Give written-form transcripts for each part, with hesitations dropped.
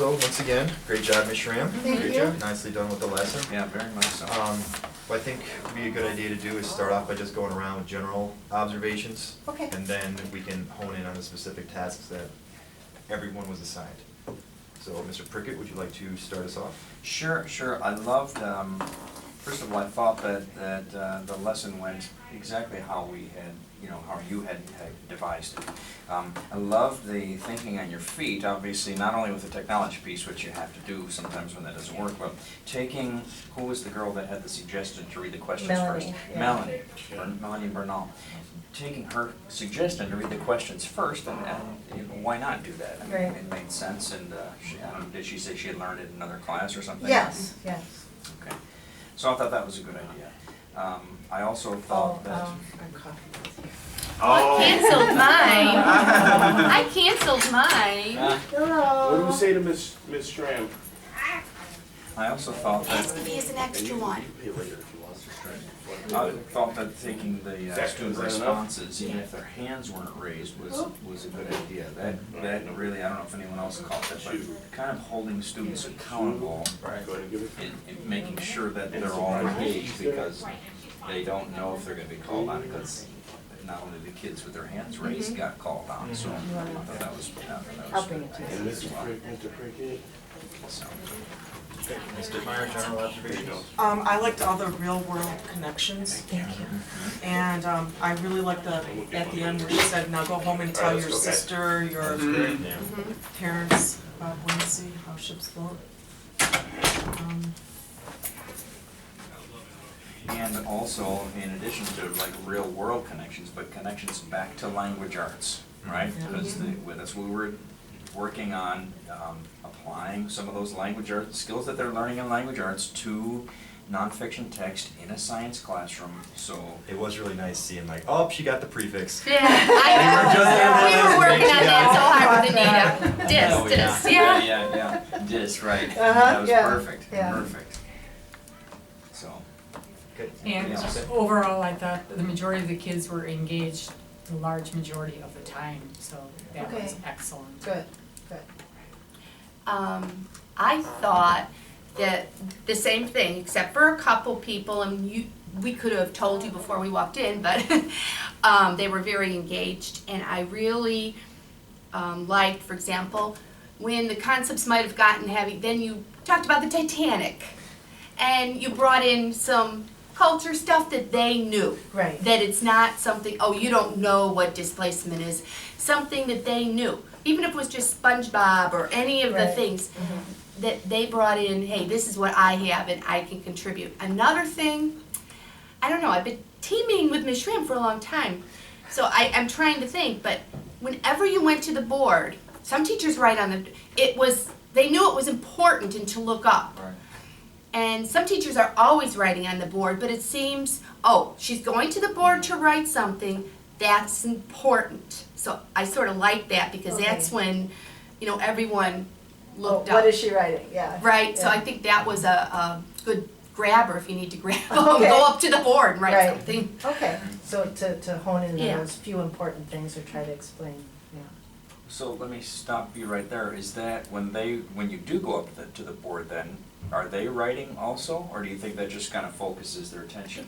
Also, once again, great job, Ms. Schramm. Thank Great you. job. Nicely done with the lesson. Yeah, very much so. What I think would be a good idea to do is start off by just going around with general observations. Okay. And then we can hone in on the specific tasks that everyone was assigned. So, Mr. Prickett, would you like to start us off? Sure. I loved, first of all, I thought that the lesson went exactly how we had, how you had devised it. I loved the thinking on your feet, obviously, not only with the technology piece, which you have to do sometimes when that doesn't work, but taking, who was the girl that had the suggestion to read the questions Melanie, first? yeah. Melanie Bernal. Taking her suggestion to read the questions first, and why not do that? I mean, Right. it made sense, and did she say she had learned it in another class or something? Yes. Okay, so I thought that was a good idea. I also thought that. Our coffee is here. Oh. I canceled mine. I canceled mine. Hello. What do we say to Miss Schramm? I also thought that. me as an extra one. I thought that taking the student Is that enough? responses, even if their hands weren't raised, was a good idea. That really, I don't know if anyone else caught that, but kind of holding students accountable Right. Go ahead and give it. and making sure that they're all engaged, because they don't know if they're gonna be called on, because not only the kids with their hands raised got called on, so I thought that was I'll bring it to And you. Mr. Prickett? So, Okay. Ms. Dittmeyer, general observations? I liked all the real world connections. Thank you. And I really liked at the end where she said, now go home and tell Alright, your let's go, guys. sister, your parents about Wednesday, how ships float. and also, in addition to like real world connections, but connections back to language arts, right? Because that's what we were working on, applying some of those language arts, skills that they're learning in language arts to nonfiction text in a science classroom, so. It was really nice seeing like, oh, she got the prefix. Yeah, we were working on that so hard with Anita. Oh, Dis, yeah. yeah. Yeah, dis, right. Uh-huh, That was yeah, perfect, yeah. perfect. So, Good. And Yes, Suzanne? overall, I thought the majority of the kids were engaged the large majority of the time, so that was Okay. excellent. Good. I thought that the same thing, except for a couple people, and we could have told you before we walked in, but they were very engaged, and I really liked, for example, when the concepts might have gotten heavy, then you talked about the Titanic, and you brought in some culture stuff that they knew. Right. That it's not something, oh, you don't know what displacement is, something that they knew. Even if it was just SpongeBob or any of the Right. things that they brought in, hey, this is what I have and I can contribute. Another thing, I don't know, I've been teaming with Ms. Schramm for a long time, so I'm trying to think, but whenever you went to the board, some teachers write on they knew it was important and to look up. right. And some teachers are always writing on the board, but it seems, oh, she's going to the board to write something, that's important. So I sort of like that because that's when, everyone looked up. What is she writing? Yeah. Right, so Yeah. I think that was a good grabber if you need to grab them, Okay. go up to the board and write Right. something. Okay, so to hone in Yeah. on those few important things or try to explain, yeah. So let me stop you right there. Is that when you do go up to the board then, are they writing also, or do you think that just kind of focuses their attention?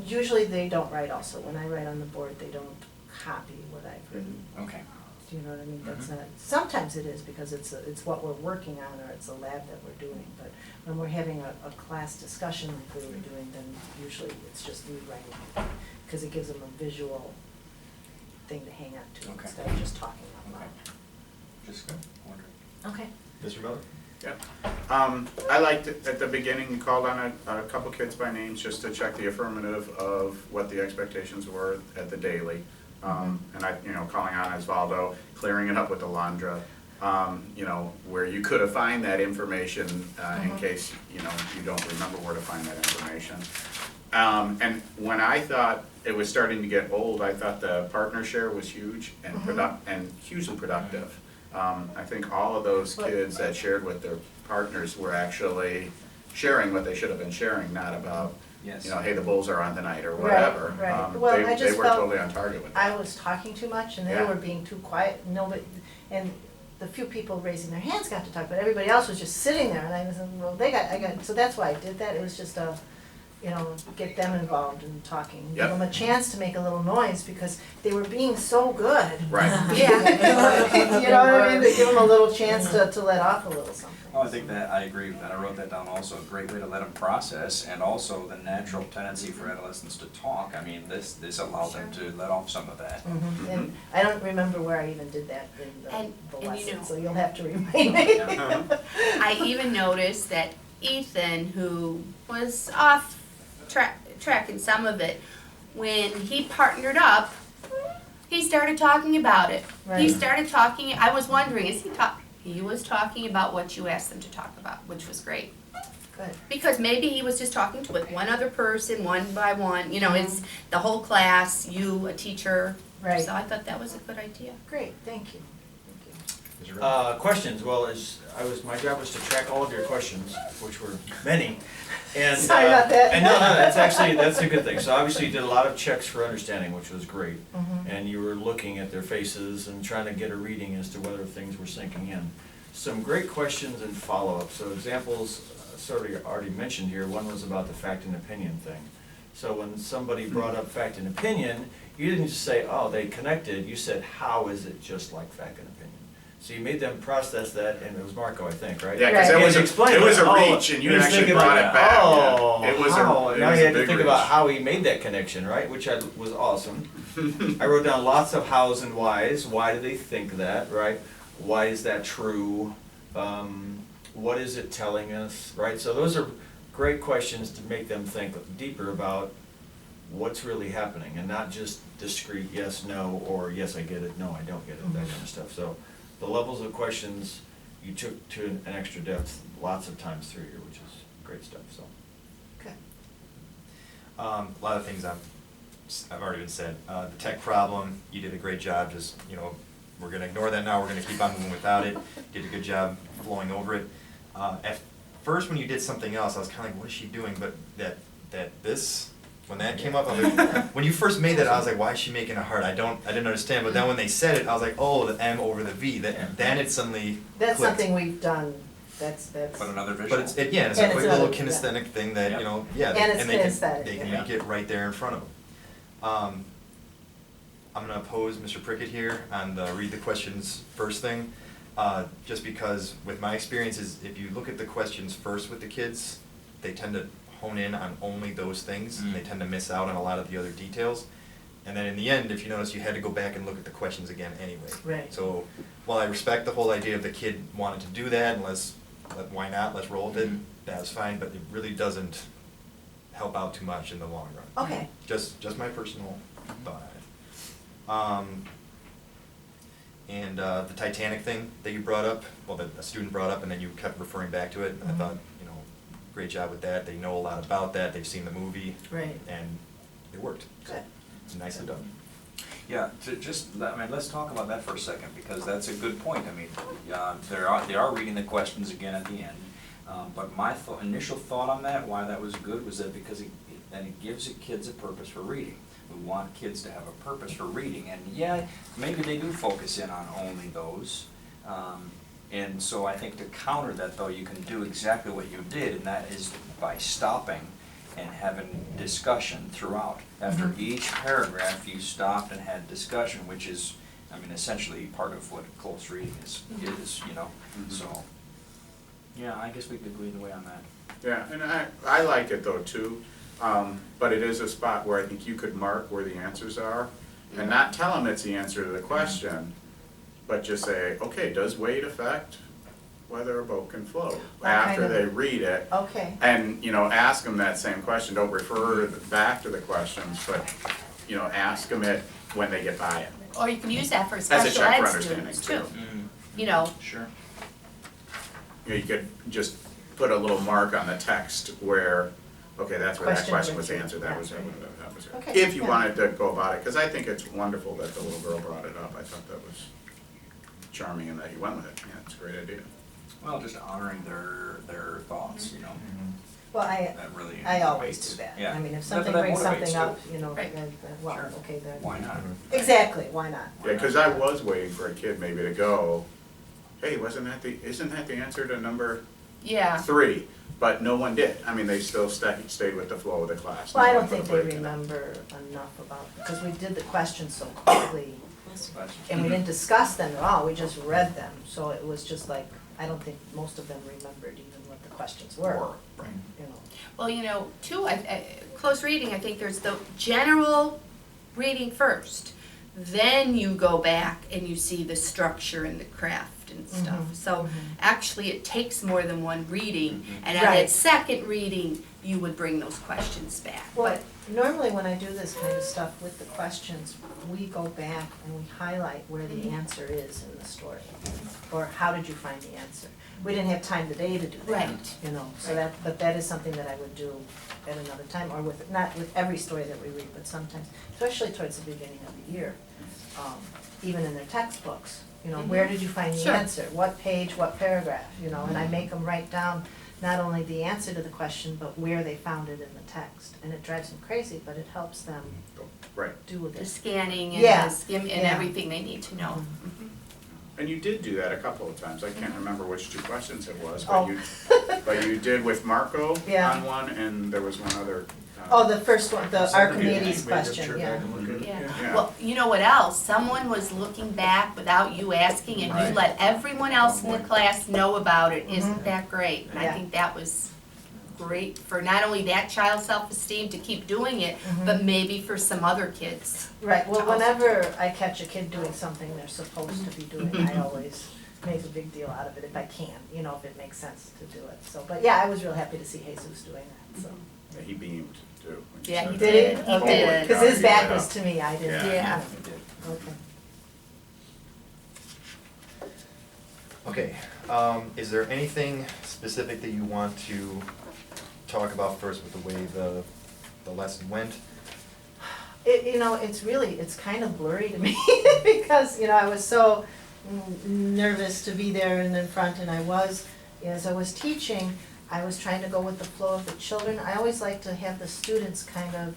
Usually they don't write also. When I write on the board, they don't copy what I've written. Okay. Do you know what I mean? That's not, sometimes it is because it's what we're working on or it's a lab that we're doing. But when we're having a class discussion like we were doing, then usually it's just me writing. Because it gives them a visual thing to hang on to Okay. instead of just talking out Okay. loud. Just wondering. Okay. Mr. Miller? I liked it at the beginning, you called on a couple kids by names just to check the affirmative of what the expectations were at the daily. And calling on Osvaldo, clearing it up with Alondra, where you could have find that information in case, you don't remember where to find that information. And when I thought it was starting to get old, I thought the partner share was huge and hugely productive. I think all of those kids that shared with their partners were actually sharing what they should have been sharing, not about, Yes. hey, the Bulls are on tonight or whatever. Right. Well, I They just were felt totally on target with that. I was talking too much and they Yeah. were being too quiet. Nobody, and the few people raising their hands got to talk, but everybody else was just sitting there, and I was, well, I got, so that's why I did that, it was just a, you know, get them involved in talking. Give Yep. them a chance to make a little noise, because they were being so good. Right. Yeah. You know what I mean, to give them a little chance to let off a little something. Oh, I think that, I agree with that, I wrote that down also, a great way to let them process, and also the natural tendency for adolescents to talk, I mean, this allows them to let off some of that. Mhm. And I don't remember where I even did that in And the you lesson, know- so you'll have to remind me. I even noticed that Ethan, who was off track in some of it, when he partnered up, he started talking about it. He Right. started talking, I was wondering, he was talking about what you asked them to talk about, which was great. Good. Because maybe he was just talking with one other person, one by one, you know, it's the whole class, you, a teacher. Right. So I thought that was a good idea. Great, thank you. Thank you. Mr. Ryan? Questions, well, my job was to track all of your questions, which were many, and. Sorry about that. And no, that's a good thing, so obviously you did a lot of checks for understanding, which was great. Mhm. And you were looking at their faces and trying to get a reading as to whether things were sinking in. Some great questions and follow-up, so examples, sort of already mentioned here, one was about the fact and opinion thing. So when somebody brought up fact and opinion, you didn't just say, oh, they connected, you said, how is it just like fact and opinion? So you made them process that, and it was Marco, I think, right? Yeah, because Right. it was And explain it was a oh, reach, and you was actually thinking brought about, it back. Oh, Yeah. It was how? a Now you had to big think reach. about how he made that connection, right? Which was awesome. I wrote down lots of hows and whys. Why do they think that, right? Why is that true? What is it telling us, right? So those are great questions to make them think deeper about what's really happening, and not just discrete yes, no, or yes, I get it, no, I don't get it, that kind of stuff. So the levels of questions you took to an extra depth lots of times through here, which is great stuff, so. Okay. A lot of things I've already been said. The tech problem, you did a great job, just, you know, we're gonna ignore that now, we're gonna keep on moving without it. Did a good job flowing over it. At first, when you did something else, I was kinda like, what is she doing? But when that came up, I was like, when you first made that, I was like, why is she making a heart? I didn't understand, but then when they said it, I was like, oh, the M over the V, then it suddenly That's clicked. something we've done, that's. But another visual. But it's a And quick it's little another- kinesthetic thing that, Yep. you know, yeah, And it's they can, kinesthetic, they can yeah. make it right there in front of them. I'm gonna oppose Mr. Prickett here on the read the questions first thing, just because with my experiences, if you look at the questions first with the kids, they tend to hone in on only those things, and they tend to miss out on a lot of the other details. And then in the end, if you notice, you had to go back and look at the questions again anyway. Right. So, while I respect the whole idea of the kid wanting to do that, and why not, let's roll with it, that's fine, but it really doesn't help out too much in the long run. Okay. Just my personal thought on it. And the Titanic thing that you brought up, well, that a student brought up, and then you kept referring back to it, and I Mhm. thought, you know, great job with that, they know a lot about that, they've seen the movie. Right. And it worked. Good. Nicely done. Yeah, let's talk about that for a second, because that's a good point. I mean, they are reading the questions again at the end. But my initial thought on that, why that was good, was that because it gives the kids a purpose for reading. We want kids to have a purpose for reading, and yeah, maybe they do focus in on only those. And so I think to counter that, though, you can do exactly what you did, and that is by stopping and having discussion throughout. After each paragraph, you stopped and had discussion, which is, I mean, essentially part of what close reading is, you know, so. Yeah, I guess we could go either way on that. Yeah, and I like it though too, but it is a spot where I think you could mark where the answers are, and not tell them it's the answer to the question, but just say, okay, does weight affect whether a boat can float? After kind of- they read it, Okay. and, you know, ask them that same question, don't refer back to the questions, but, you know, ask them it when they get by it. Or you can use that for a special check for ed understanding, students too. too. You know, Sure. You know, you could just put a little mark on the text where, okay, that's where that Question question was answered. answered, that was Yeah. it, that was it. Okay, If you yeah. wanted to go about it, because I think it's wonderful that the little girl brought it up, I thought that was charming and that you went with it, yeah, it's a great idea. Well, just honoring their thoughts, you know. Well, That really I always motivates. do that. Yeah. I mean, if That- something that brings something motivates, up, too. you know, Right. then, well, Sure. okay, then. Why not? Exactly, why not? Yeah, because I was waiting for a kid maybe to go, hey, isn't that the answer to number Yeah. 3? But no one did. I mean, they still stayed with the flow of the class. Well, I No don't one think put a they break in it. remember enough about, because we did the questions so quickly, and we didn't discuss them at all, we just read them. So it was just like, I don't think most of them remembered even what the questions were, Right. you know. Well, you know, too, close reading, I think there's the general reading first. Then you go back and you see the structure and the craft and stuff. Mhm, So mhm. actually, it takes more than one reading. And at Right. that second reading, you would bring those questions back. Well, But normally when I do this kind of stuff with the questions, we go back and we highlight where the answer is in the story. Or how did you find the answer? We didn't have time today to do that, Right. you know, so that, but that is something that I would do at another time, or with, not with every story that we read, but sometimes, especially towards the beginning of the year. Even in their textbooks, you know, where did you find the Sure. answer? What page, what paragraph, you know, and I make them write down not only the answer to the question, but where they found it in the text. And it drives them crazy, but it helps them Right. do with the it. scanning and Yeah, the skim and yeah. everything they need to know. Mhm. And you did do that a couple of times. I can't remember which 2 questions it was, Oh. but you did with Marco Yeah. on one, and there was one other. Oh, the first one, the Something Archimedes we have to question, turn yeah. back and look at. Yeah. Yeah. Well, you know what else? Someone was looking back without you asking and you Right. let everyone else in the class know about it. Isn't Mhm. that great? And I Yeah. think that was great for not only that child's self-esteem to keep doing it, Mhm. but maybe for some other kids. Right, well, to also whenever I catch a kid doing something they're supposed to be doing, I always make a big deal out of it if I can, you know, if it makes sense to do it. So, but yeah, I was real happy to see Jesus doing that, so. Yeah, he beamed too. when you Yeah, said he that. did. He Okay, did. cause his back Yeah. was to me, I didn't. Yeah. Yeah. He did. Okay. Okay, is there anything specific that you want to talk about first with the way the lesson went? You know, it's kind of blurry to me because, you know, I was so nervous to be there and in front, and as I was teaching, I was trying to go with the flow of the children. I always like to have the students kind of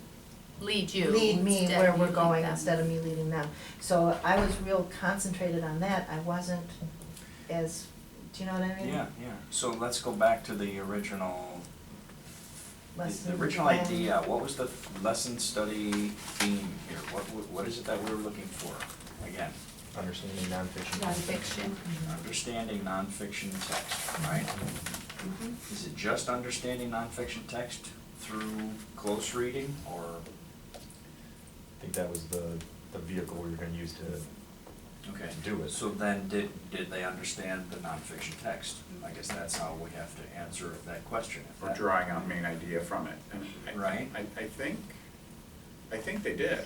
Lead you. lead me instead where of we're you lead going them. instead of me leading them. So I was real concentrated on that. I wasn't as, do you know what I mean? Yeah, yeah. So let's go back to the original, the Lesson original plan. idea. What was the lesson study theme here? What is it that we were looking for? Again, Understanding nonfiction. Nonfiction. understanding nonfiction text, right? Mhm. Is it just understanding nonfiction text through close reading, or? I think that was the vehicle we were gonna use to Okay. do it. So then, did they understand the nonfiction text? I guess that's how we have to answer that question. if Or that- drawing out main idea from it. And Right. I think they did.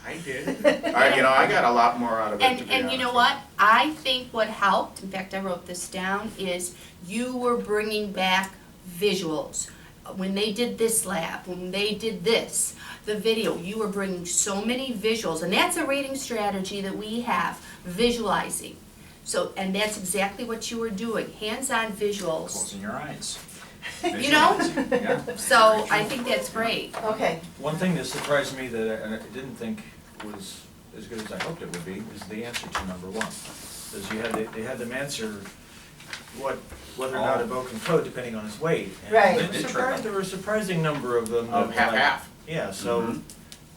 I did. I got a lot more out of it, to be And you know honest. what? I think what helped, in fact, I wrote this down, is you were bringing back visuals. When they did this lab, when they did this, the video, you were bringing so many visuals, and that's a reading strategy that we have, visualizing. So, and that's exactly what you were doing, hands-on visuals. Closing your eyes. You know? Visualizing, yeah. So I think that's great. Okay, One thing that surprised me that I didn't think was as good as I hoped it would be is the answer to number 1. Because they had them answer whether or not a boat can float depending on its weight. And Right. there were a surprising number of them. Of that, half-half. Yeah, so Mhm.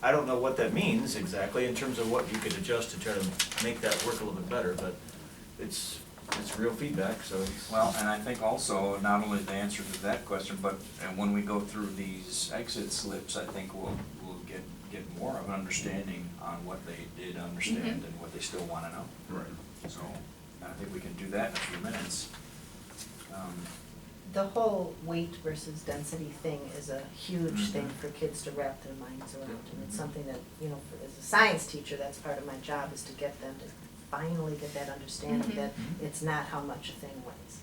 I don't know what that means exactly in terms of what you could adjust to try to make that work a little bit better, but it's real feedback, so it's. Well, and I think also, not only the answer to that question, but when we go through these exit slips, I think we'll get more of an understanding on what they did understand and what they still wanna know. Right. So, I think we can do that in a few minutes. the whole weight versus density thing is a huge Mhm. thing for kids to wrap their minds around. And it's something that, you know, as a science teacher, that's part of my job, is to get them to finally get that understanding that it's not how much a thing weighs.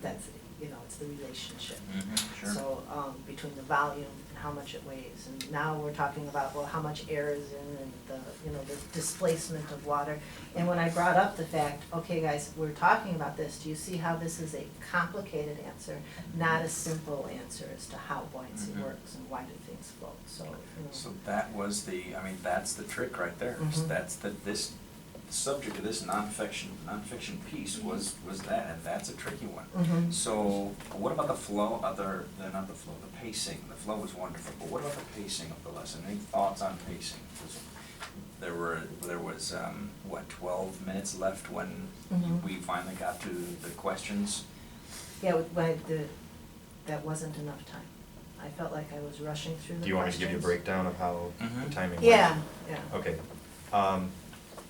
That's, you know, it's the relationship. Sure. So, between the volume and how much it weighs, and now we're talking about, well, how much air is in, and the displacement of water. And when I brought up the fact, okay, guys, we're talking about this, do you see how this is a complicated answer, not a simple answer as to how buoyancy works and why do things float, so, you know. So that was that's the trick right there. Mhm. That's subject of this nonfiction piece was that, and that's a tricky one. Mhm. So, what about the flow, not the flow, the pacing? The flow was wonderful, but what about the pacing of the lesson? Any thoughts on pacing? 'Cause there was, 12 minutes left when Mhm. we finally got to the questions? Yeah, that wasn't enough time. I felt like I was rushing through the questions. Do you want me to give you a breakdown of how Mhm. the timing went? Yeah, yeah. Okay.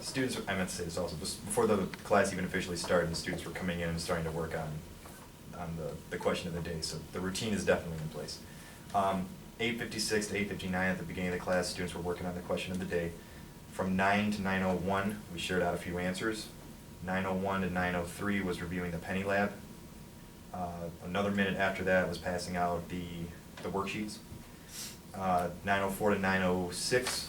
Students, I meant to say this also, before the class even officially started, the students were coming in and starting to work on the question of the day, so the routine is definitely in place. 8:56 to 8:59 at the beginning of the class, students were working on the question of the day. From 9 to 9:01, we shared out a few answers. 9:01 to 9:03 was reviewing the Penny Lab. Another minute after that was passing out the worksheets. 9:04 to 9:06,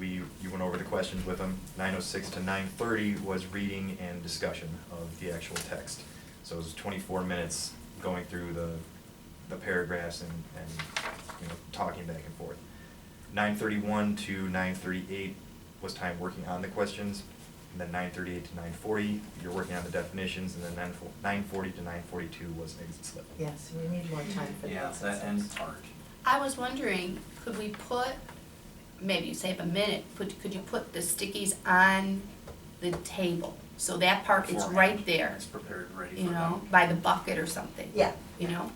you went over the questions with them. 9:06 to 9:30 was reading and discussion of the actual text. So it was 24 minutes going through the paragraphs and talking back and forth. 9:31 to 9:38 was time working on the questions. And then 9:38 to 9:40, you're working on the definitions, and then 9:40 to 9:42 was exit slip. Yes, we need more time for Yeah, that. that end part. I was wondering, could we put, maybe you save a minute, could you put the stickies on the table? So that part is Beforehand. right there, It's prepared, ready you for know, them. by the bucket or something. Yeah. You know?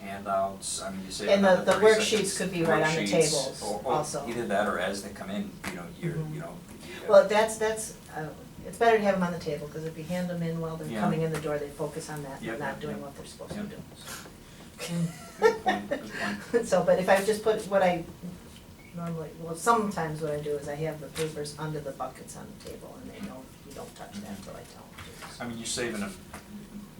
Handouts, I mean, you say. And the another 30 worksheets seconds. could be right on the Worksheets, tables or also. Either that or as they come in, you're, Mhm. you know. Well, that's, it's better to have them on the table, because if you hand them in while they're Yeah. coming in the door, they focus on that, Yep, and not yep, doing yep. what they're supposed to Yep. do. Good point, good point. So, but if I just put what I normally, well, sometimes what I do is I have the papers under the buckets on the table, and they know you don't touch that, so I tell them I mean, you're saving a to.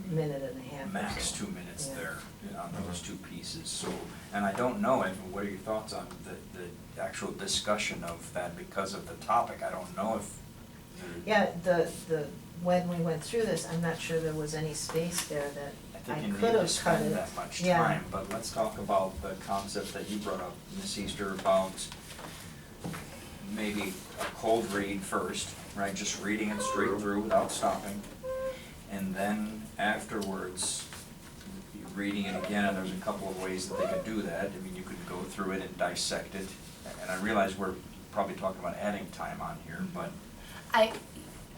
Minute and a half or max so. 2 minutes Yeah. there on those two pieces, so, and I don't know, Evan, what are your thoughts on the actual discussion of that because of the topic? I don't know if. Yeah, when we went through this, I'm not sure there was any space there that I I think you need could to have cut spend it. that much Yeah. time, but let's talk about the concept that you brought up, Ms. Easter, about maybe a cold read first, right, just reading it straight through without stopping, and then afterwards, you're reading it again, and there's a couple of ways that they could do that. I mean, you could go through it and dissect it, and I realize we're probably talking about adding time on here, but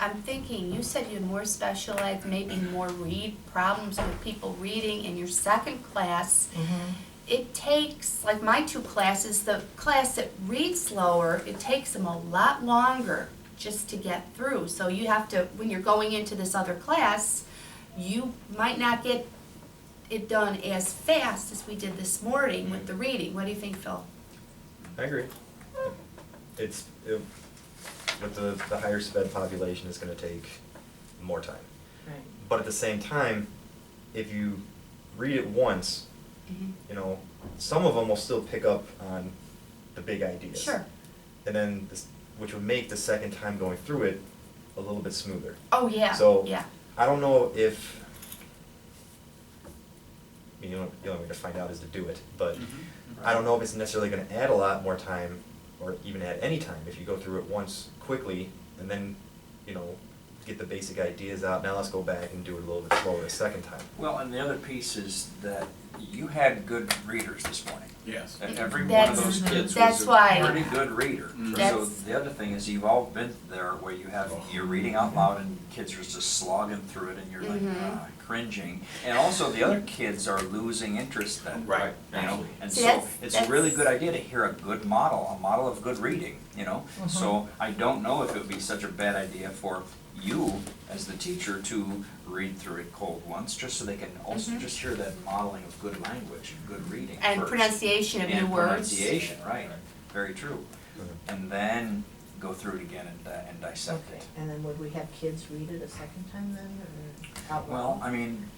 I'm thinking, you said you had more special ed, maybe more problems with people reading in your second class. Mhm. It takes, like my two classes, the class that reads slower, it takes them a lot longer just to get through. So you have to, when you're going into this other class, you might not get it done as fast as we did this morning with the reading. What do you think, Phil? I agree. With the higher sped population, it's gonna take more time. Right. But at the same time, if you read it once, some of them will still pick up on the big ideas. Sure. And then, which would make the second time going through it a little bit smoother. Oh, yeah, So, yeah. I don't know if, I mean, the only way to find out is to do it, but I don't know if it's necessarily gonna add a lot more time, or even add any time, if you go through it once quickly, and then, get the basic ideas out, now let's go back and do it a little bit slower the second time. well, and the other piece is that you had good readers this morning. Yes. And every one of those That's- kids that's was why- a pretty good reader. So That's- the other thing is you've all been there where you're reading out loud and kids are just slogging through it and you're like cringing. And also the other kids are losing interest then. Right. And See, so that's- it's a really that's- good idea to hear a model of good reading, So I don't know if it would be such a bad idea for you as the teacher to read through it cold once, just so they can also just hear that modeling of good language and good reading And first. pronunciation of new And words. pronunciation, right, very true. And then go through it again and dissect Okay, it. and then would we have kids read it a second time then, or out loud? Well, I mean,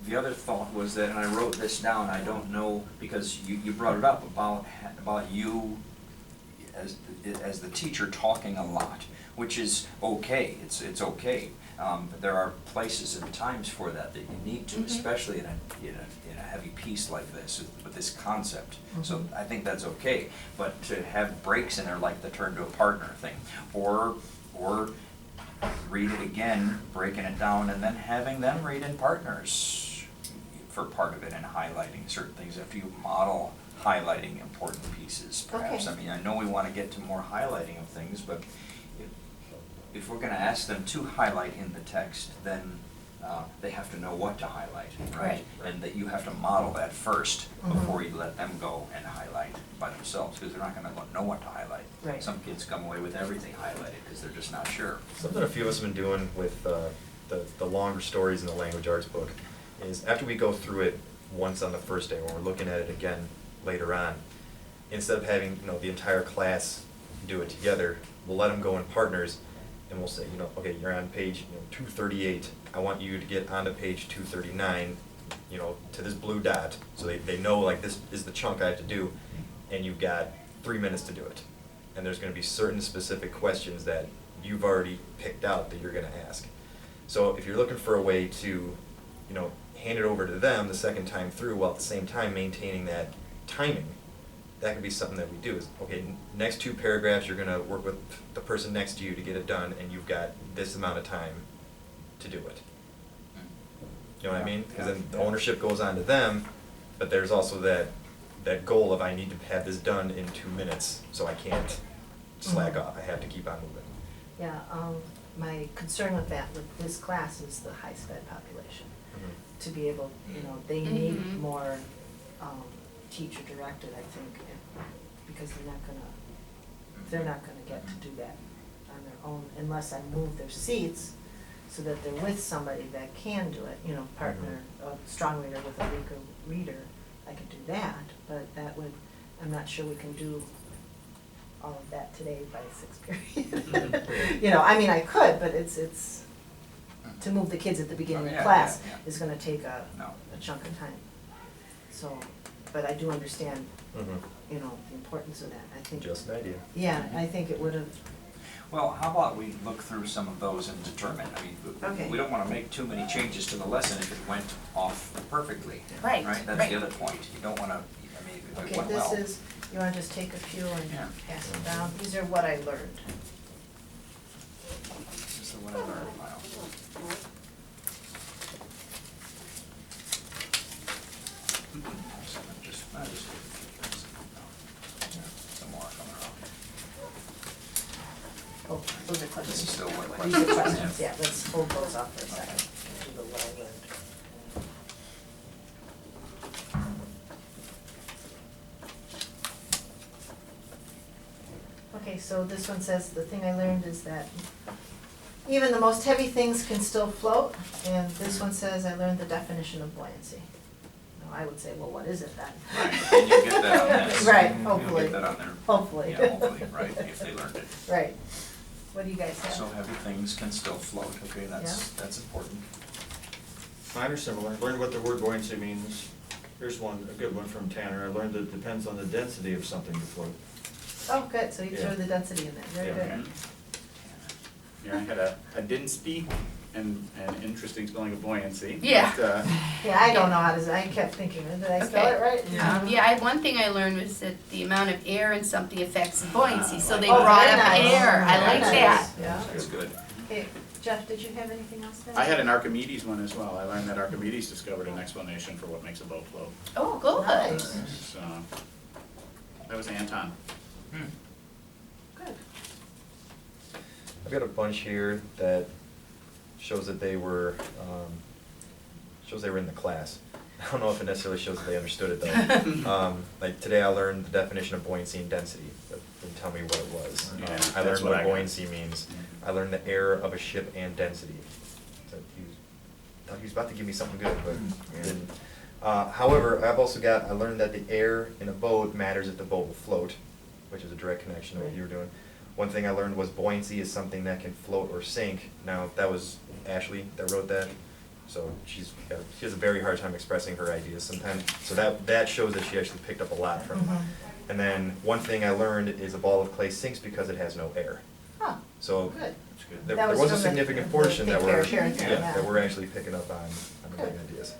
the other thought was that, and I wrote this down, I don't know, because you brought it up about you as the teacher talking a lot, which is okay, it's okay. But there are places and times for that you need to, especially in a heavy piece like this, with this concept. So I think that's okay, but to have breaks in there like the turn to a partner thing, or read it again, breaking it down, and then having them read in partners for part of it and highlighting certain things. If you model highlighting important pieces, perhaps. Okay. I mean, I know we want to get to more highlighting of things, but if we're going to ask them to highlight in the text, then they have to know what to highlight, right? And that you have to model that first before you let them go and highlight by themselves, because they're not going to know what to highlight. Right. Some kids come away with everything highlighted because they're just not sure. Something a few of us have been doing with the longer stories in the language arts book is after we go through it once on the first day, when we're looking at it again later on, instead of having the entire class do it together, we'll let them go in partners, and we'll say, okay, you're on page 238. I want you to get onto page 239, to this blue dot, so they know like this is the chunk I have to do, and you've got 3 minutes to do it. And there's going to be certain specific questions that you've already picked out that you're going to ask. So if you're looking for a way to, hand it over to them the second time through while at the same time maintaining that timing, that could be something that we do is, okay, next 2 paragraphs you're going to work with the person next to you to get it done, and you've got this amount of time to do it. You know what I mean? Because then the ownership goes on to them, but there's also that goal of I need to have this done in 2 minutes, so I can't slack off. I have to keep on moving. Yeah, my concern with that, with this class, is the high sped population. To be able, they need more teacher directed, I think, because they're not gonna get to do that on their own unless I move their seats so that they're with somebody that can do it, partner, a strong reader with a weaker reader. I could do that, but I'm not sure we can do all of that today by 6th period. I could, but it's to move the kids at the beginning of class is gonna take a chunk of time. So, but I do understand, the importance of that. I think. Just an idea. Yeah, I think it would have. Well, how about we look through some of those and determine, Okay. we don't want to make too many changes to the lesson if it went off perfectly. Right, That's right. the other point. You don't want to, if it Okay, went well. this is, you wanna just take a few and Yeah. pass them down? These are what I learned. This is the one I learned, Miles. I just some more coming around. Oh, those are This is questions. still what These are questions. questions, yeah, let's hold those off for a second. Do the what I learned. Okay, so this one says, the thing I learned is that even the most heavy things can still float, and this one says, I learned the definition of buoyancy. Now, I would say, well, what is it then? Right, and you get that on this. Right, You'll hopefully. get that on there. Hopefully. Yeah, hopefully, right, if they learned it. Right. What do you guys have? So heavy things can still float, okay, that's important. Mine are similar. I learned what the word buoyancy means. Here's one, a good one from Tanner. I learned that it depends on the density of something to float. Oh, good, so you Yeah. threw the density in there, very Yeah. good. Yeah, I had a density and an interesting spelling of buoyancy. Yeah. But, Yeah, I don't know how to, say. I kept thinking, did I spell Okay. it right? One thing I learned was that the amount of air in something affects the buoyancy, so they Oh, brought very up nice. air. I Very like nice. that. Yeah. That's good. Okay, Jeff, did you have anything else then? I had an Archimedes one as well. I learned that Archimedes discovered an explanation for what makes a boat float. Oh, good. Nice. So, that was Anton. Good. I've got a bunch here that shows that they were in the class. I don't know if it necessarily shows that they understood it though. Like today I learned the definition of buoyancy and density, but didn't tell me what it was. Yeah, I that's learned what I what got. buoyancy means. I learned the air of a ship and density. So thought he was about to give me something good, but didn't. However, I learned that the air in a boat matters if the boat will float, which is a direct connection to what you were doing. One thing I learned was buoyancy is something that can float or sink. Now, that was Ashley that wrote that, so she has a very hard time expressing her ideas sometimes. So that shows that she actually picked up a lot from it. And then one thing I learned is a ball of clay sinks because it has no air. Huh, So good. there That was was a from the- significant the portion that Think we're, Fair Parenting, yeah. that we're actually picking up on the big Good. ideas.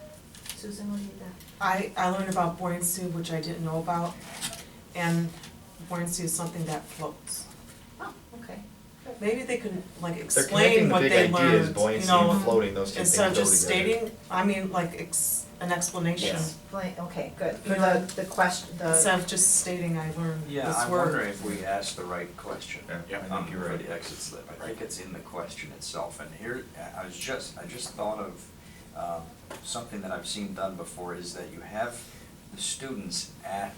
Susan, what do you got? I learned about buoyancy, which I didn't know about, and buoyancy is something that floats. Oh, okay, Maybe they could like They're explain connecting the what big they ideas, learned, you buoyancy and know, floating, those two things instead go of just together. stating, I mean, like an explanation. Okay, good, for You know, the question, Instead of just stating I learned Yeah, this I word. wonder if we asked the right question. Yeah, I think you're For right. the exit slip. I think it's in the question itself, and here, I just thought of, something that I've seen done before, is that you have the students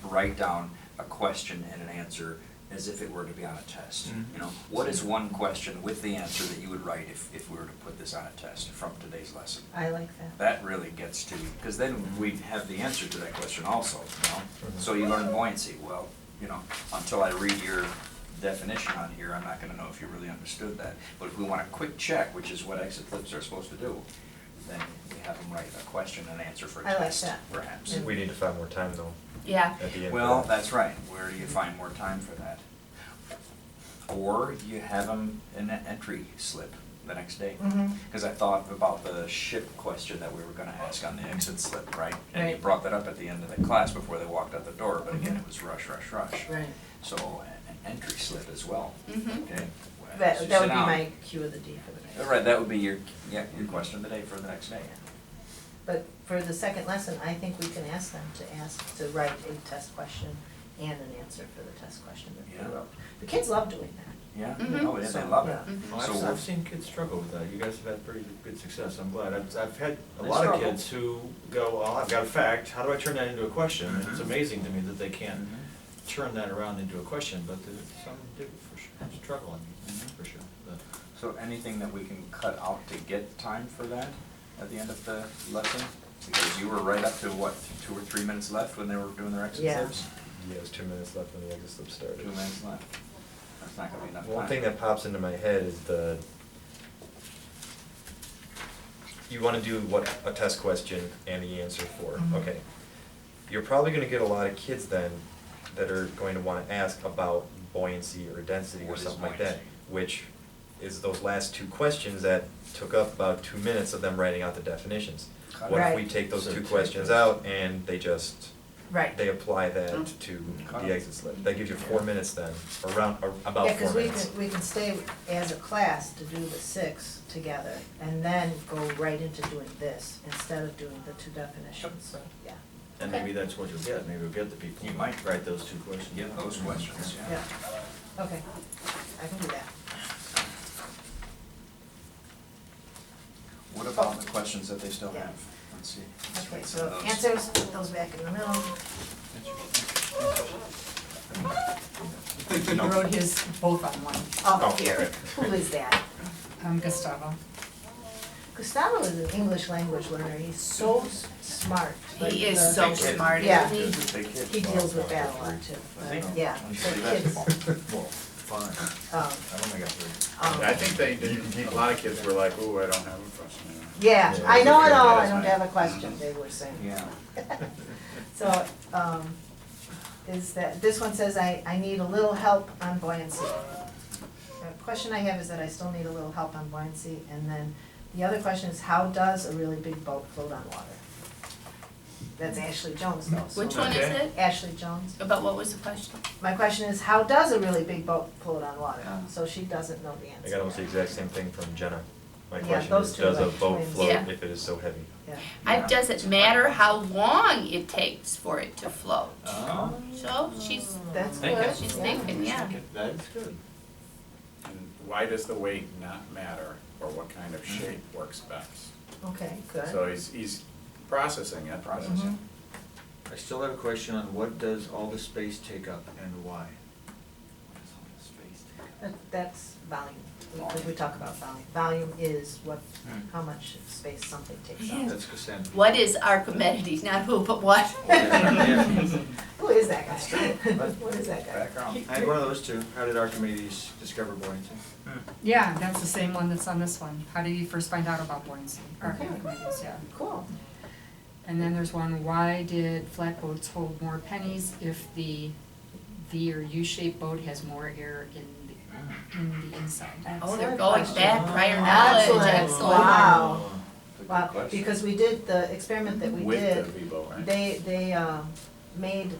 write down a question and an answer as if it were to be on a test. Mhm. You know, what is one question with the answer that you would write if we were to put this on a test from today's lesson? I like that. That really gets to, because then we'd have the answer to that question also, you know? Mhm. So you learn buoyancy, well, you know, until I read your definition on here, I'm not gonna know if you really understood that. But if we want a quick check, which is what exit flips are supposed to do, then we have them write a question and answer for a I like test, that. perhaps. We need to find more time though, Yeah, at the end. Well, that's right, where do you find more time for that? Or you have them an entry slip the next day. Mhm. Because I thought about the ship question that we were gonna ask on the exit slip, right? And you Right. brought that up at the end of the class before they walked out the door, but again, it was rush, rush, rush. Right. So an entry slip as well, mhm. okay? Well, as That you would sit be down- my cue of the D for the night. Right, that would be your question of the day for the next day. But for the second lesson, I think we can ask them to write a test question and an answer for the test question that Yeah. they wrote. The kids love doing that. Yeah, Mhm. oh, yeah, they So, love it. yeah. Well, So I've seen kids struggle with that. You guys have had pretty good success. I'm glad. I've had a They lot of struggle. kids who go, well, I've got a fact. How do I turn that into a question? And it's Mhm. amazing to me that they can Mhm. turn that around into a question, but some do for sure, struggle, Mhm. for sure. But So anything that we can cut out to get time for that at the end of the lesson? Because you were right up to what, 2 or 3 minutes left when they were doing their exit Yeah. slips? Yeah, it was 2 minutes left when the exit slip started. 2 minutes left. That's not gonna be enough time. One thing that pops into my head is you wanna do what, a test question and the answer for, Mhm. okay. You're probably gonna get a lot of kids then that are going to wanna ask about buoyancy or density or What is something like that, buoyancy? which is those last two questions that took up about 2 minutes of them writing out the definitions. Cut What if Right. we take those So two take questions those. out and Right. they apply Mm. that to Cut the 'em. exit slip? That gives you 4 minutes then, about 4 Yeah, because minutes. we can stay as a class to do the 6 together and then go right into doing this instead of doing the 2 definitions, so, yeah. and maybe that's what you'll get. Maybe you'll get the people You who might. write those two questions. Get those questions, yeah. Yeah, okay, I can do that. What about the questions that they still Yeah. have? Let's see. Okay, Some of so those. answers, put those back in the middle. He wrote his both on one. Oh, here, who is that? Gustavo. Gustavo is an English language learner, he's so smart. Like He is the- so Big kid. smart, Yeah. isn't he? This is a big kid. He deals with that a lot too, Does he? yeah, He so plays kids, basketball. Well, fine. um, I've only got 3. I think they did, a lot of kids were like, ooh, I don't have a question. yeah, Yeah, I know it all, I that's don't right. have a question, they were saying. Yeah. So, is that, this one says, I need a little help on buoyancy. The question I have is that I still need a little help on buoyancy, and then the other question is, how does a really big boat float on water? That's Ashley Jones though. so- Which one is Okay. it? Ashley Jones. About what was the question? My question is, how does a really big boat float on water? Oh. So she doesn't know the answer. I got almost the exact same thing from Jenna. My Yeah, question those is, two does a like boat twins. float Yeah. if it is so heavy? Yeah. Does it matter how long it takes for it to float? Oh. So she's, That's Thinking. good. she's yeah. thinking, yeah. That is good. And why does the weight not matter, or what kind of shape works best? Okay, good. So he's processing it. but- Processing. I still have a question on what does all the space take up and why? That's volume, because we talk about volume. Volume is what, Hmm. how much space something takes up. That's Cassandra. What is Archimedes, not who, but what? Who is that guy? What is that guy? Background. I had one of those two. How did Archimedes discover buoyancy? Yeah, that's the same one that's on this one. How did he first find out about buoyancy? Or Okay. Archimedes, yeah. Cool. And then there's one, why did flatboats hold more pennies if the V or U-shaped boat has more air in the inside? Oh, they're Excellent going question. back, prior knowledge, Excellent. excellent. Wow. Good Wow, question. because we did, the experiment that we With the did, V-boat, right? they made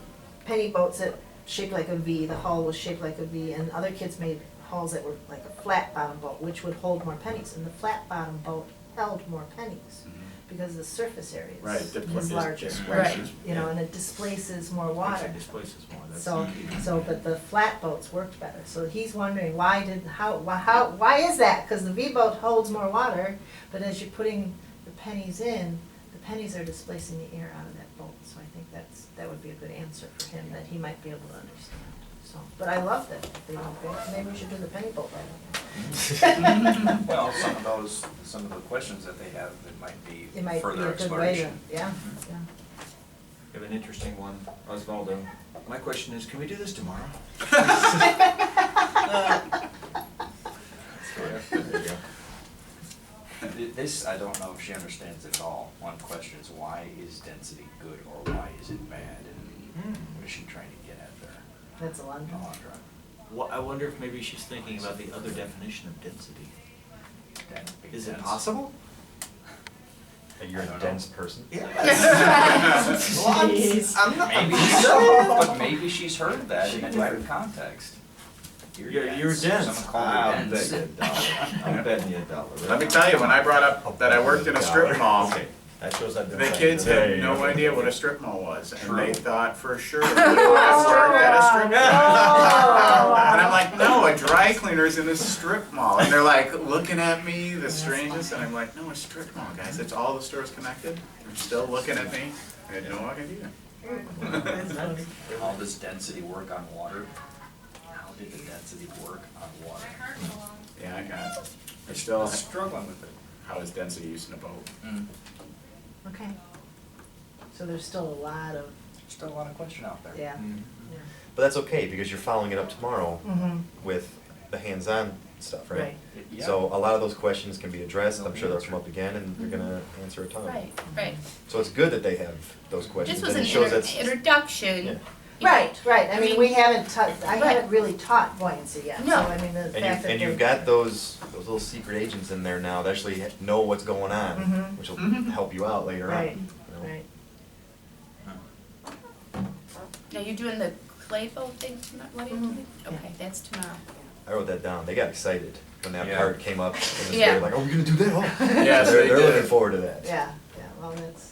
penny boats that shaped like a V, the hull was shaped like a V, and other kids made hulls that were like a flat bottom boat, which would hold more pennies, and the flat bottom boat held more pennies, because the surface area Right, is larger. displaces. You know, and it displaces more water. Actually displaces more, that's So, the key. but the flat boats worked better, so he's wondering why why is that? Cause the V boat holds more water, but as you're putting the pennies in, the pennies are displacing the air out of that boat, so I think that would be a good answer for him, that he might be able to understand. So, but I love that, they don't go, maybe we should do the penny boat right Well, some of the questions that they have, it might be It might be further a good way to, exploration. yeah, yeah. We have an interesting one, Osvaldo. My question is, can we do this tomorrow? There you go. This, I don't know if she understands at all. One question is, why is density good or why is it bad? And what is she trying to get at there? That's a London. Alondra. Well, I wonder if maybe she's thinking about the other definition of density. Big Is it dense. possible? That you're I a don't dense person? Yes. Well, I'm not. Maybe but maybe she's heard that in a different context. You're dense. Someone called I'll her bet dense. you a dollar. I'm betting you a dollar. Let me tell you, when I brought up that I worked in a strip mall, Okay, that shows I've been. the saying kids today. had no idea what a strip mall was, and they True. thought for sure that I worked at a strip mall. And I'm like, no, a dry cleaner's in a strip mall. And they're like looking at me, the strangest, and I'm like, no, a strip mall, guys. It's all the stores connected. They're still looking at me. I had no idea. How does density work on water? How did the density work on water? Yeah, I got it. I I'm still, struggling with it. how is density used in a boat? Okay. So there's still a lot of, Still a lot of question out there. yeah, Mhm. yeah. But that's okay, because you're following it up tomorrow Mm-hmm, with the hands-on stuff, right? right. Yeah. So a lot of those questions can be addressed, I'm They'll sure be they'll come up again, and they're gonna answer a ton. Right, right. So it's good that they have those questions, This was and an it shows that's. introduction. Yeah. you know. Right, right, I mean, we haven't taught, I Right. haven't really taught buoyancy yet, so No. I mean, the And fact that and you've got those little secret agents in there now that actually know what's going on, Mhm. which will help you out later on. Right, you know? right. Now, you're doing the clay boat thing tonight, what are you Mhm. doing? Okay, that's tomorrow. I wrote that down, they got excited when that Yeah. card came up, and it's Yeah. like, oh, we're gonna do that, oh. Yes, They're they they're did. looking forward to that. Yeah, yeah, well, that's,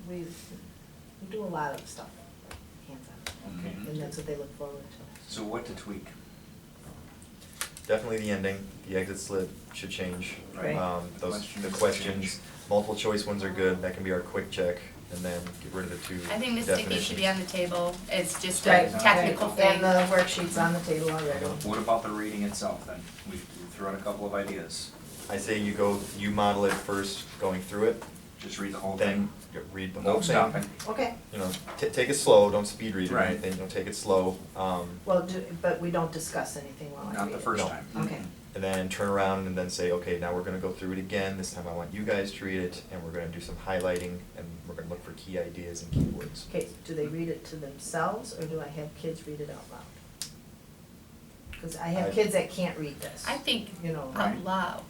we do a lot of stuff, hands-on, Okay. and that's what they look forward to. So what to tweak? Definitely the ending, the exit slip should change. Right. The questions, multiple choice ones are good, that can be our quick check, and then get rid of the two I think the sticky should be on the table, it's just a Right, technical right. thing. And the worksheet's on the table already. What about the reading itself then? We threw out a couple of ideas. I say you model it first, going through it, Just read the whole then thing. you read the whole No thing. stopping. Okay, You know, take it slow, don't speed read it or Right. anything, take it slow. well, but we don't discuss anything while I read it. Not the first No. time. Okay. And then turn around and then say, okay, now we're gonna go through it again, this time I want you guys to read it, and we're gonna do some highlighting, and we're gonna look for key ideas and keywords. Okay, do they read it to themselves, or do I have kids read it out loud? Because I have kids that can't read this. I think You know, out loud,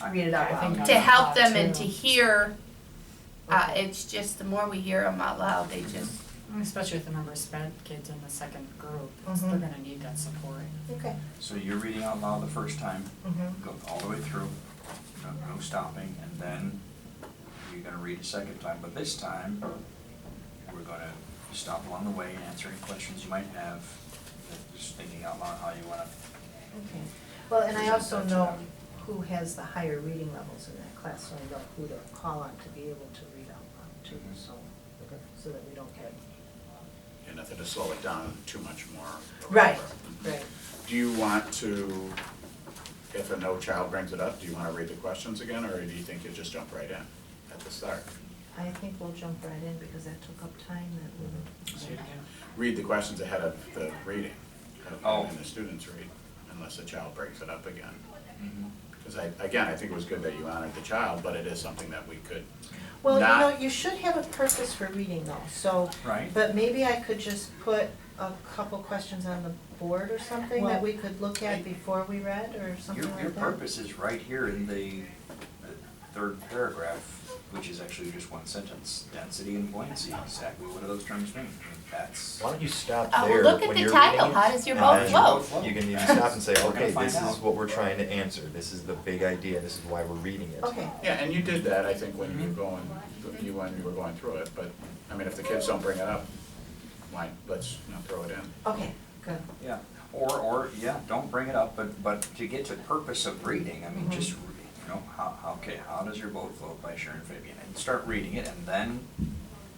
read it out I think loud. to help out them loud, and too. to hear, Okay. it's just, the more we hear them out loud, they just, Especially with the number of sped kids in the second group, they're Mhm. gonna need that support. Okay. So you're reading out loud the first time, Mm-hmm. go all the way through, no stopping, and then you're gonna read a second time, but this time, we're gonna stop along the way and answer any questions you might have, just thinking out loud how you wanna. Okay. Well, and I Present also that to know them. who has the higher reading levels in that class, so I know who to call on to be able to read out loud too, so that we don't get. And nothing to slow it down too much more. or Right, whatever. right. Do you want to, if a no child brings it up, do you want to read the questions again, or do you think you'll just jump right in at the start? I think we'll jump right in because that took up time that we. See it again. Read the questions ahead of the reading, Oh. and the students read, unless the child breaks it up again. Mm-hmm. Because I think it was good that you honored the child, but it is something that we could Well, you not. know, you should have a purpose for reading though, so. Right. But maybe I could just put a couple questions on the board or something that we could look at before we read or something like that. Your purpose is right here in the third paragraph, which is actually just one sentence. Density and buoyancy, exactly what do those terms mean? that's. Why don't you stop Oh, there look at when the you're title, reading it, how does your and boat then float? You can stop and say, We're gonna okay, find this is out. what we're trying to answer, this is the big idea, this is why we're reading it. Okay, Yeah, and you did that, I think, when you were going through it, but, I mean, if the kids don't bring it up, why, let's, throw it in. okay, good. Yeah, or, yeah, don't bring it up, but to get to the purpose of reading, I mean, Mhm. just, how does your boat float by Sharon Fabian? And start reading it, and then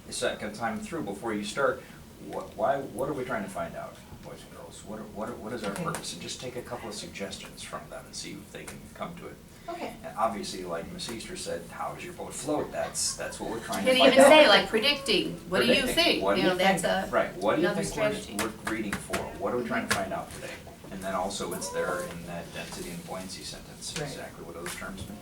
the second time through, before you start, what are we trying to find out, boys and girls? What is our Okay. purpose? And just take a couple of suggestions from them and see if they can come to it. Okay. And obviously, like Miss Easter said, how does your boat float? That's what we're You trying to could find even out. say like predicting, what do you Predicting. think? What do You know, you that's think? a, Right, what do you another think strategy. we're reading for? What are we trying to find out today? And then also it's there in that density and buoyancy sentence, Right. exactly what those terms mean.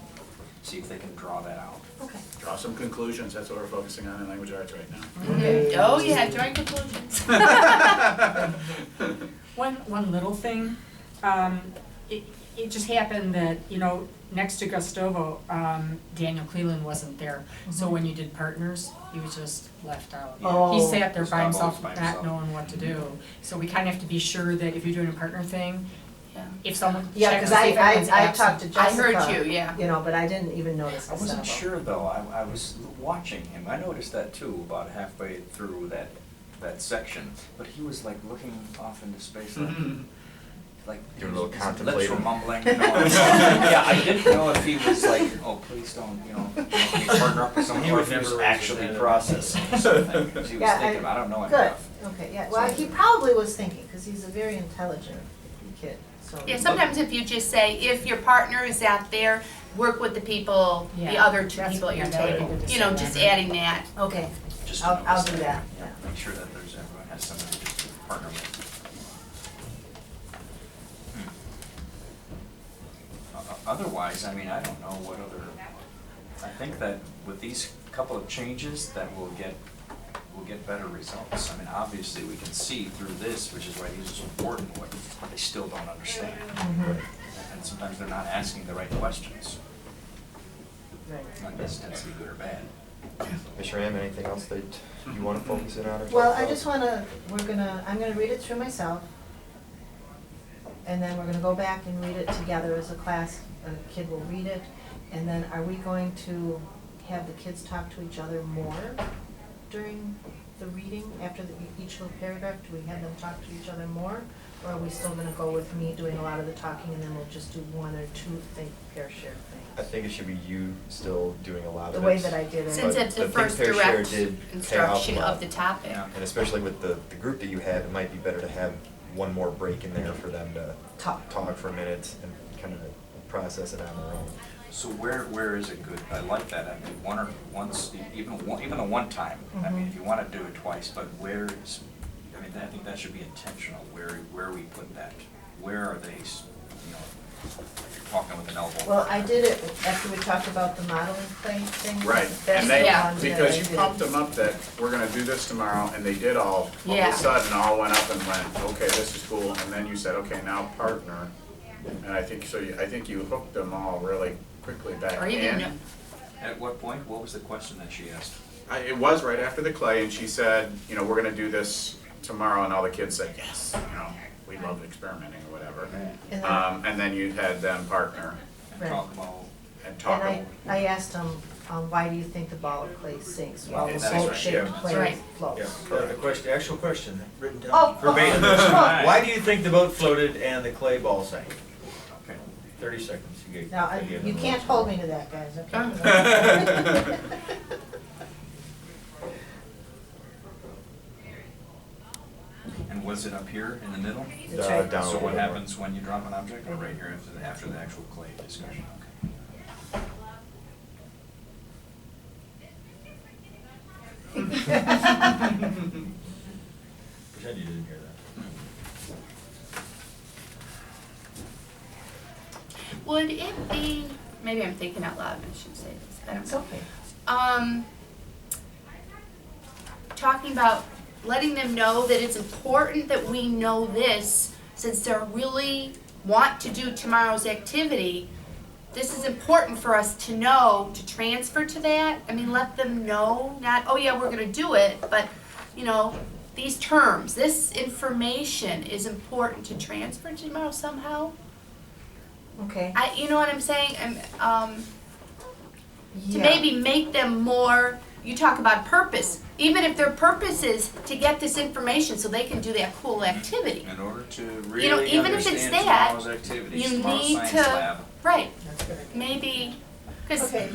See if they can draw that out. Okay. Draw some conclusions, that's what we're focusing on in language arts right now. Mhm. Oh, yeah, drawing conclusions. One little thing, it just happened that, next to Gustovo, Daniel Cleland wasn't there. So when you did partners, he was just left out. Oh. He sat there by Gustovo himself, was by not himself. knowing what to do. So we kind of have to be sure that if you're doing a partner thing, Yeah. if someone Yeah, checks because to see if anyone's I absent. talked to Jessica. I heard you, yeah. But I didn't even notice I wasn't Gustavo. sure though, I was watching him, I noticed that too, about halfway through that section. But he was like looking off into space like Doing a little his lips were contemplating. mumbling, Yeah, I didn't know if he was like, oh, please don't, can you partner up with someone, He or would if he was never raise his actually hand. processing something. Because he was Yeah, thinking, I don't know Good, enough. okay, yeah, well, he probably was thinking, because he's a very intelligent kid, so. Yeah, sometimes if you just say, if your partner is out there, work with the people, the Yeah, other two that's- people at your yeah, that would be table. good to You know, say just that. adding that. Okay, Just to I'll notice do that, Yeah, yeah. make sure that everyone has somebody to partner with. Otherwise, I mean, I don't know what other, I think that with these couple of changes that we'll get better results. I mean, obviously, we can see through this, which is why these are so important, what they still don't understand. Mhm. And sometimes they're not asking the right questions, Right. not necessarily good or bad. Ms. Ram, anything else that you want to focus in on or talk Well, I about? just wanna, I'm gonna read it through myself, and then we're gonna go back and read it together as a class. A kid will read it, and then are we going to have the kids talk to each other more during the reading, after each little paragraph? Do we have them talk to each other more? Or are we still gonna go with me doing a lot of the talking, and then we'll just do one or two pair share I things? think it should be you still doing a lot of it. The way that I did it. Since But it's the the first Think, Pair, Share direct did pay off a instruction lot. of the topic. Yeah. And especially with the group that you had, it might be better to have one more break in there for them to Talk. talk for a minute and kind of process it on their own. So where is it good? I like that. I mean, even the one time. I mean, if you want to do it twice, but where is? I mean, I think that should be intentional. Where we put that. Where are they? You're talking with an elbow. Well, I did it after we talked about the modeling play thing. Right, That's and they, the Yeah. one that because I you did. pumped them up that we're gonna do this tomorrow, and they did all of Yeah. a sudden, all went up and went, okay, this is cool, and then you said, okay, now partner. And I think, I think you hooked them all really quickly back Or even, in. At what point? What was the question that she asked? It was right after the clay, and she said, we're gonna do this tomorrow, and all the kids said, yes, we love experimenting or whatever. And then- And then you had them partner And Right. talk about. and talk. And I asked them, why do you think the ball of clay sinks while the Yeah, that's right, boat-shaped yeah. That's clay right. floats? The question, actual question, written Oh, down verbatim. oh. Why do you think the boat floated and the clay ball sank? Okay. 30 seconds, you gave. Now, you gave you them can't one. hold me to that, guys, okay? And was it up here in the middle? That's right. Down a So little what more. happens when you drop an object, or right here after the actual clay discussion? Okay. Pretend you didn't hear that. would it be, maybe I'm thinking out loud and I shouldn't say this, I don't It's know. okay. Talking about letting them know that it's important that we know this, since they really want to do tomorrow's activity. This is important for us to know, to transfer to that. I mean, let them know, not, oh yeah, we're gonna do it, but, these terms, this information is important to transfer tomorrow somehow. Okay. You know what I'm saying? To Yeah. maybe make them more, you talk about purpose, even if their purpose is to get this information so they can do that cool activity. In order to You know, really even if it's understand that, tomorrow's activities, you tomorrow's need science to- lab. Right, That's a good idea. maybe, because, Okay,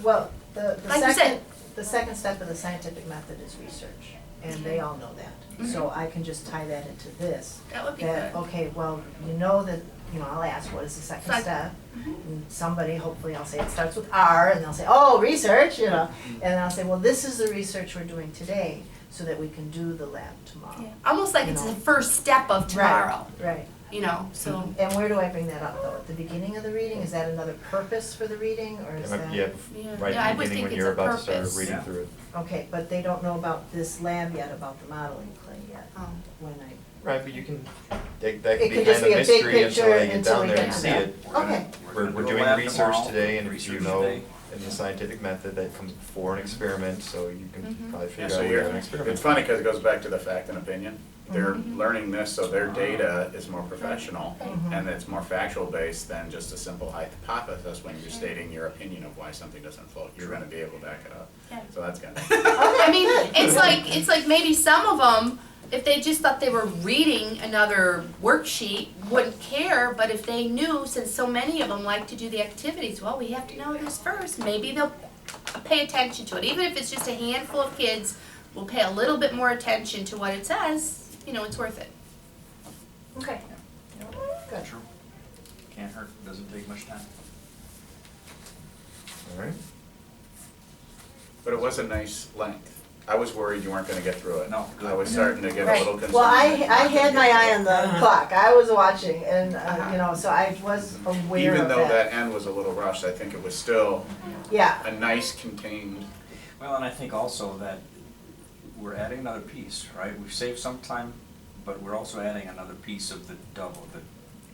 well, the Like you said. the second step of the scientific method is research, and they all know that. So I can just tie that into this. that would be That, good. okay, well, you know that, you know, I'll ask, what is the second Sec- step? Mhm. And somebody, hopefully I'll say it starts with R, and they'll say, oh, research, you know. And I'll say, well, this is the research we're doing today, so that we can do the lab tomorrow. Yeah. Almost like You it's know. the first step of tomorrow, Right. you know, so. And where do I bring that up, though? At the beginning of the reading? Is that another purpose for the reading, or is that? Yeah, Yeah. right Yeah, I in the would beginning think when it's you're a about to start purpose. reading Yeah. through it. Okay, but they don't know about this lab yet, about the modeling clay yet, Oh. when I. Right, but you can, that It can could be just kind be of a big mystery until picture they get until down we there get and to see that. it. Okay. We're gonna do a doing lab research tomorrow, today, and you research know, today. in the scientific method that comes before an experiment, so you can Mhm. probably Yeah, figure so out we you're, have an experiment. it's funny because it goes back to the fact and opinion. They're Mhm. learning this, so their data is more professional Mhm. and it's more factual based than just a simple hypothesis when you're stating your opinion of why something doesn't float. You're gonna be able to back it up. Yeah. So that's good. I mean, it's like maybe some of them, if they just thought they were reading another worksheet, wouldn't care, but if they knew, since so many of them like to do the activities, well, we have to know this first, maybe they'll pay attention to it. Even if it's just a handful of kids, will pay a little bit more attention to what it says, you know, it's worth it. Okay. Good. True. Can't hurt, doesn't take much time. All right. But it was a nice length. I was worried you weren't gonna get through it. No, good. I was starting to get a Right. little concerned. Well, I had my eye on the clock. I was watching, and, Uh-huh. you know, so I was aware Even of though that. that end was a little rushed, I think it was still Yeah, a nice contained. Well, and I think also that we're adding another piece, right? We've saved some time, but we're also adding another piece of the double, the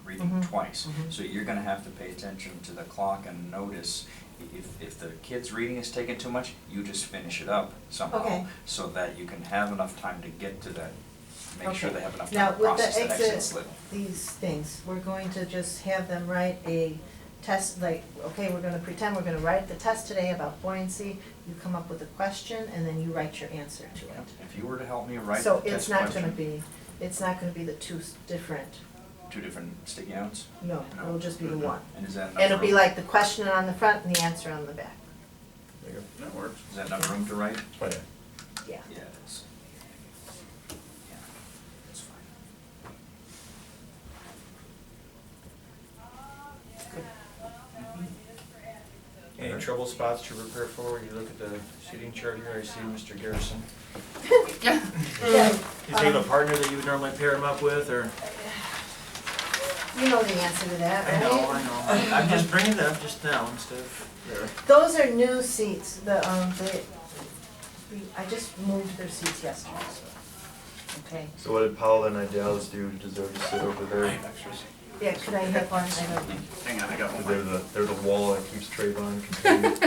reading Mhm. twice. Mhm. So you're gonna have to pay attention to the clock and notice if the kid's reading is taking too much, you just finish it up somehow. Okay. So that you can have enough time to get to that, make sure Okay. they have enough Now, time to with the process that exit exit- slip. these things, we're going to just have them write a test, like, okay, we're gonna pretend we're gonna write the test today about buoyancy. You come up with a question, and then you write your answer to it. If you were to help me write the So test it's not gonna question, be, it's not gonna be the two different, two different sticky notes, no, it'll just be the one. and is that enough And it'll be room? like the question on the front and the answer on the back. There you go. That works. Is that enough room to write? Oh, yeah. Yeah. Yeah, it is. Yeah, that's fine. Any trouble spots to prepare for? When you look at the seating chart here, I see Mr. Garrison. Yeah. Is he have a partner that you would normally pair him up with, or? You know the answer to that, right? I know. I'm just bringing it up just now instead of there. Those are new seats, I just moved their seats yesterday, so, okay. So what did Paul and Idell's do to deserve to sit over there? Yeah, could I have one? I don't. Hang on, I got one They're more. they're the wall that keeps Trayvon contained.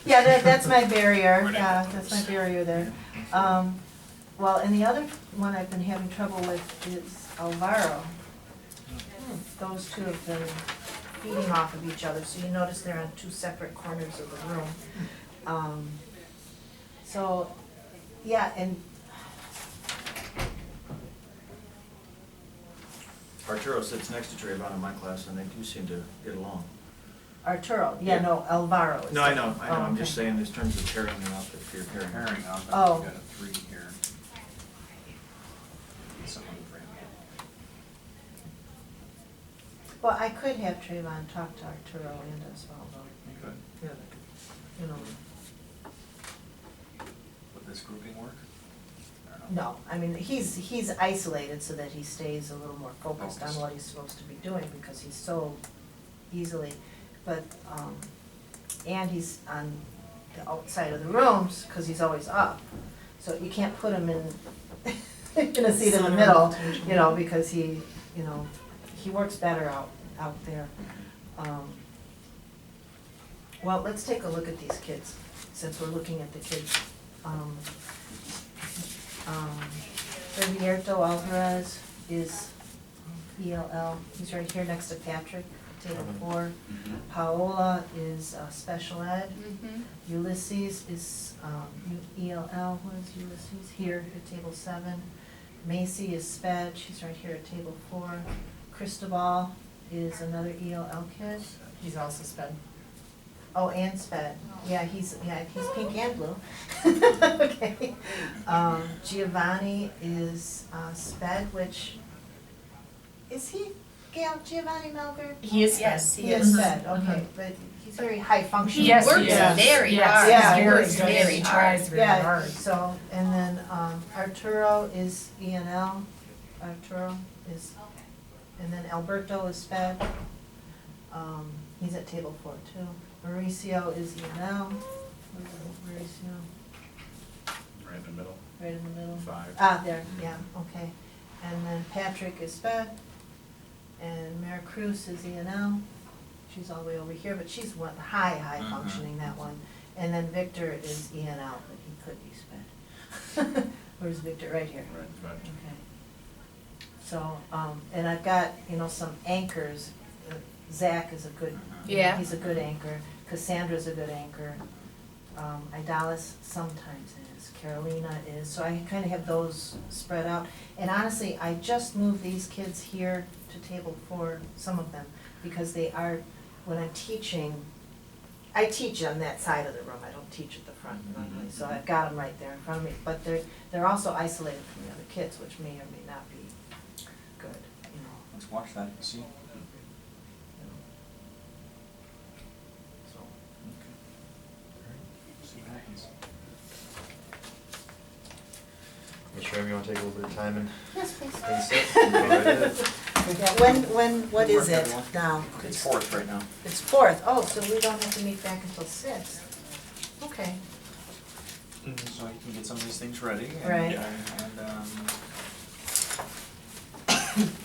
Yeah, that's my barrier, yeah, that's my barrier there. Well, and the other one I've been having trouble with is Alvaro. Those two have been feeding off of each other, so you notice they're on two separate corners of the room. So, yeah, and Arturo sits next to Trayvon in my class, and they do seem to get along. Arturo, yeah, no, Alvaro is. No, I know, Oh, I'm just okay. saying in terms of pairing them up, if you're pairing. Pairing up, Oh. I've got a 3 here. Someone bring it. Well, I could have Trayvon talk to Arturo and Osvaldo, You could. Yeah, you know. Would this grouping work? I don't know. No, I mean, he's isolated so that he stays a little more focused on Focused. what he's supposed to be doing because he's so easily, but, and he's on the outside of the rooms because he's always up. So you can't put him in, in a seat in the middle, you know, because he, you know, he works better out there. Well, let's take a look at these kids, since we're looking at the kids. Roberto Alvarez is ELL, he's right here next to Patrick, table 4. Paola is special ed. Ulysses is ELL, who is Ulysses? Here at table 7. Macy is sped, she's right here at table 4. Cristobal is another ELL kid. He's also sped. Oh, and sped, yeah, he's pink and blue. Okay. Giovanni is sped, which, is he, Gail, Giovanni Melgar? He is sped. Yes, He is sped, okay, but he's very high functioning. He Yes, works he is. very Yes, hard. Yeah, he's he very, works very, very he tries very Yeah, hard. so, and then Arturo is ENL, Arturo is, and then Alberto is sped. He's at table 4 too. Mauricio is ENL. Mauricio, Right in the middle, right in the middle. 5. Ah, there, yeah, okay. And then Patrick is sped. And Maricruz is ENL. She's all the way over here, but she's one high functioning, that one. And then Victor is ENL, but he could be sped. Where's Victor? Right here. Right. Okay. So, and I've got, some anchors. Zach is a good, Yeah. he's a good anchor. Cassandra's a good anchor. Idalis sometimes is. Carolina is. So I kind of have those spread out. And honestly, I just moved these kids here to table 4, some of them, because they are, when I'm teaching, I teach on that side of the room. I don't teach at the front normally. So I've got them right there in front of me. But they're also isolated from the other kids, which may or may not be good, Let's watch that and see. So. See what happens. Ms. Schramm, you wanna take a little bit of time and Yes, please. sit? Go right ahead. What Good is work, it everyone. now? It's 4th right now. It's 4th. Oh, so we don't have to meet back until 6th. Okay. So you can get some of these things ready. And, Right.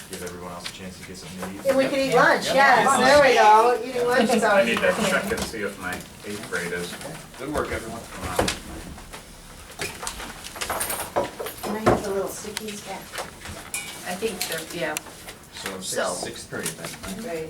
Give everyone else a chance to get something to eat. And we can eat Yeah. lunch, Yeah. yes, Yeah. there we go. Eating lunch is I always need a to good thing. check and see if my 8th grade is. Good work, everyone. Can I have the little stickies back? I think they're, yeah. So So- 6th period then, right? Great.